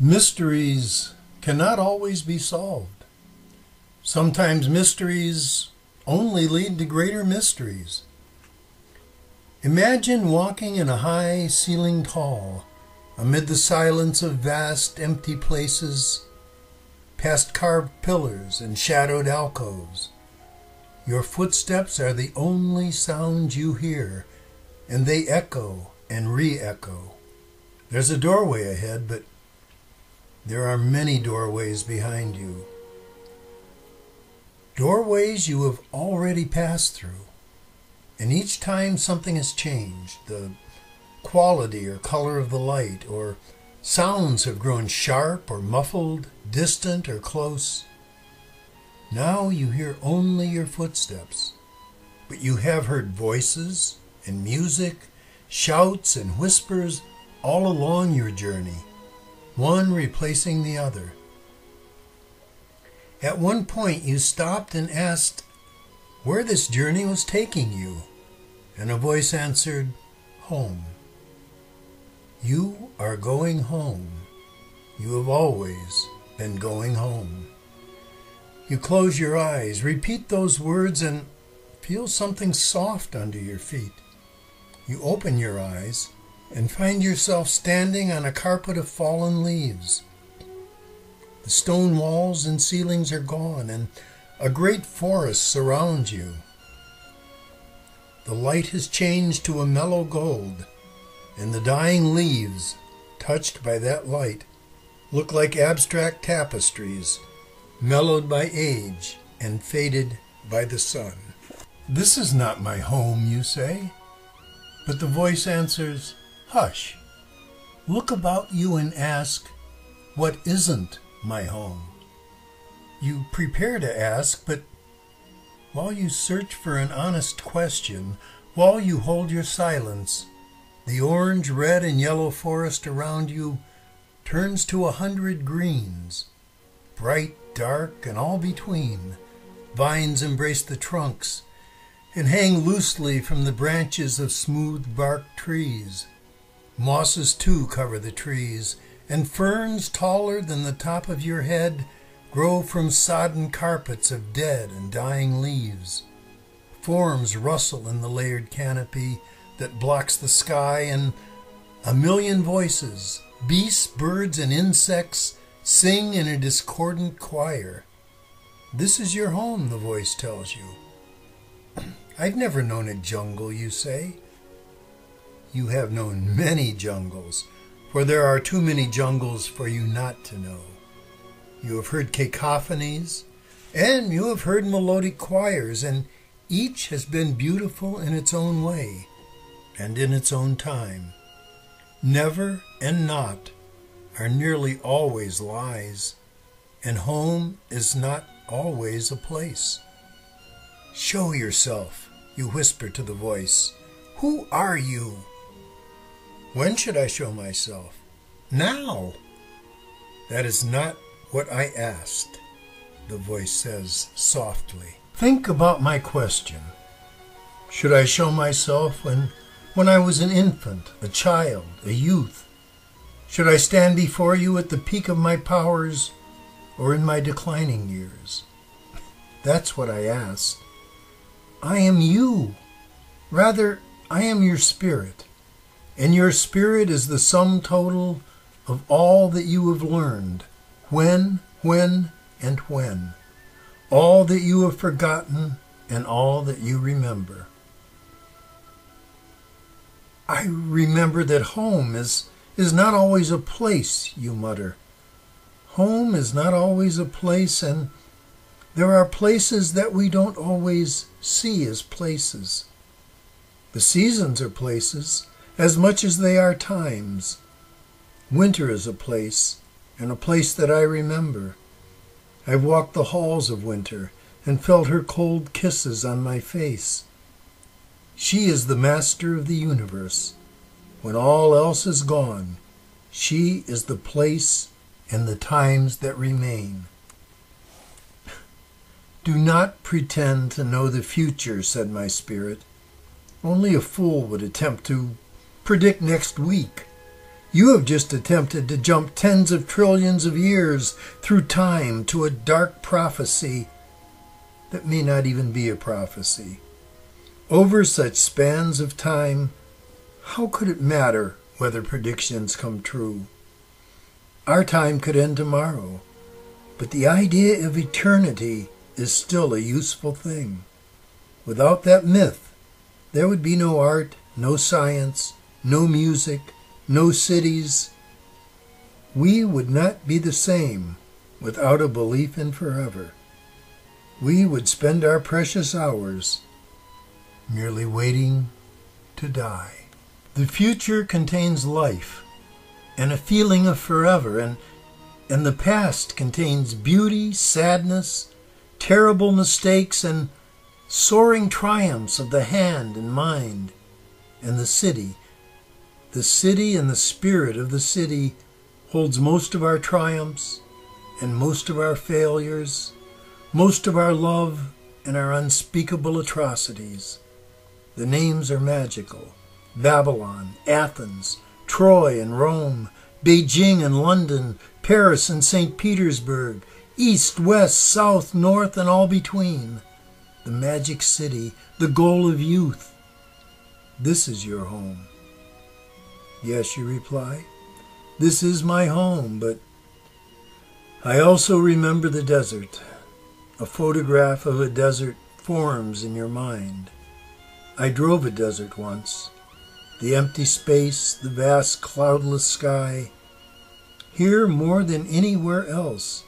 Mysteries cannot always be solved. Sometimes mysteries only lead to greater mysteries. Imagine walking in a high-ceilinged hall amid the silence of vast empty places, past carved pillars and shadowed alcoves. Your footsteps are the only sound you hear, and they echo and re-echo. There's a doorway ahead, but there are many doorways behind you. Doorways you have already passed through, and each time something has changed. The quality or color of the light, or sounds have grown sharp or muffled, distant or close. Now you hear only your footsteps, but you have heard voices and music, shouts and whispers all along your journey, one replacing the other. At one point you stopped and asked where this journey was taking you, and a voice answered, "Home." You are going home. You have always been going home. You close your eyes, repeat those words, and feel something soft under your feet. You open your eyes and find yourself standing on a carpet of fallen leaves. The stone walls and ceilings are gone, and a great forest surrounds you. The light has changed to a mellow gold, and the dying leaves, touched by that light, look like abstract tapestries, mellowed by age and faded by the sun. "This is not my home," you say, but the voice answers, "Hush, look about you and ask, what isn't my home?" You prepare to ask, but while you search for an honest question, while you hold your silence, the orange, red, and yellow forest around you turns to 100 greens, bright, dark, and all between. Vines embrace the trunks and hang loosely from the branches of smooth-barked trees. Mosses, too, cover the trees, and ferns taller than the top of your head grow from sodden carpets of dead and dying leaves. Forms rustle in the layered canopy that blocks the sky, and a million voices, beasts, birds, and insects, sing in a discordant choir. "This is your home," the voice tells you. "I've never known a jungle," you say. You have known many jungles, for there are too many jungles for you not to know. You have heard cacophonies, and you have heard melodic choirs, and each has been beautiful in its own way and in its own time. Never and not are nearly always lies, and home is not always a place. "Show yourself," you whisper to the voice. "Who are you?" "When should I show myself?" "Now." "That is not what I asked," the voice says softly. "Think about my question. Should I show myself when I was an infant, a child, a youth? Should I stand before you at the peak of my powers or in my declining years? That's what I asked. I am you. Rather, I am your spirit, and your spirit is the sum total of all that you have learned, when, and when, all that you have forgotten and all that you remember. I remember that home is not always a place," you mutter. "Home is not always a place, and there are places that we don't always see as places. The seasons are places as much as they are times. Winter is a place, and a place that I remember. I've walked the halls of winter and felt her cold kisses on my face. She is the master of the universe. When all else is gone, she is the place and the times that remain." "Do not pretend to know the future," said my spirit. "Only a fool would attempt to predict next week. You have just attempted to jump tens of trillions of years through time to a dark prophecy that may not even be a prophecy. Over such spans of time, how could it matter whether predictions come true? Our time could end tomorrow, but the idea of eternity is still a useful thing. Without that myth, there would be no art, no science, no music, no cities. We would not be the same without a belief in forever. We would spend our precious hours merely waiting to die. The future contains life and a feeling of forever, and the past contains beauty, sadness, terrible mistakes, and soaring triumphs of the hand and mind. And the city and the spirit of the city holds most of our triumphs and most of our failures, most of our love and our unspeakable atrocities. The names are magical: Babylon, Athens, Troy and Rome, Beijing and London, Paris and St. Petersburg, east, west, south, north, and all between. The magic city, the goal of youth. This is your home. Yes, you reply, this is my home, but I also remember the desert. A photograph of a desert forms in your mind. I drove a desert once. The empty space, the vast cloudless sky. Here, more than anywhere else,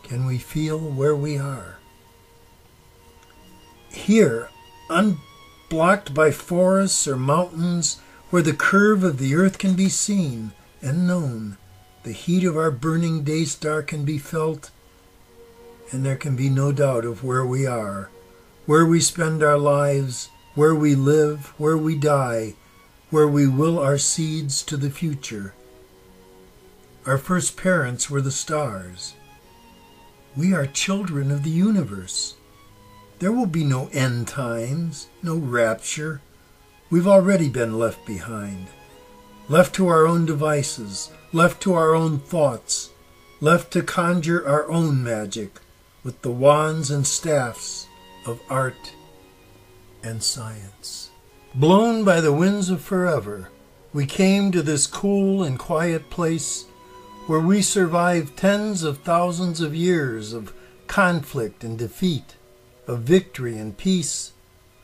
can we feel where we are. Here, unblocked by forests or mountains, where the curve of the earth can be seen and known, the heat of our burning day star can be felt, and there can be no doubt of where we are, where we spend our lives, where we live, where we die, where we will our seeds to the future. Our first parents were the stars. We are children of the universe. There will be no end times, no rapture. We've already been left behind, left to our own devices, left to our own thoughts, left to conjure our own magic with the wands and staffs of art and science. Blown by the winds of forever, we came to this cool and quiet place where we survived tens of thousands of years of conflict and defeat, of victory and peace,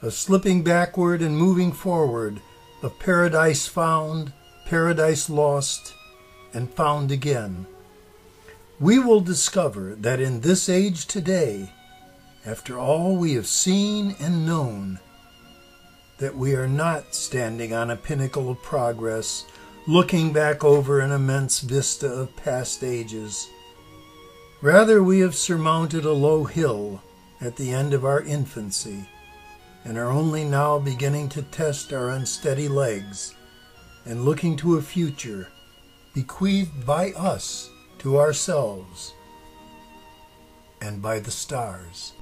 of slipping backward and moving forward, of paradise found, paradise lost, and found again. We will discover that in this age today, after all we have seen and known, that we are not standing on a pinnacle of progress, looking back over an immense vista of past ages. Rather, we have surmounted a low hill at the end of our infancy, and are only now beginning to test our unsteady legs, and looking to a future bequeathed by us to ourselves and by the stars.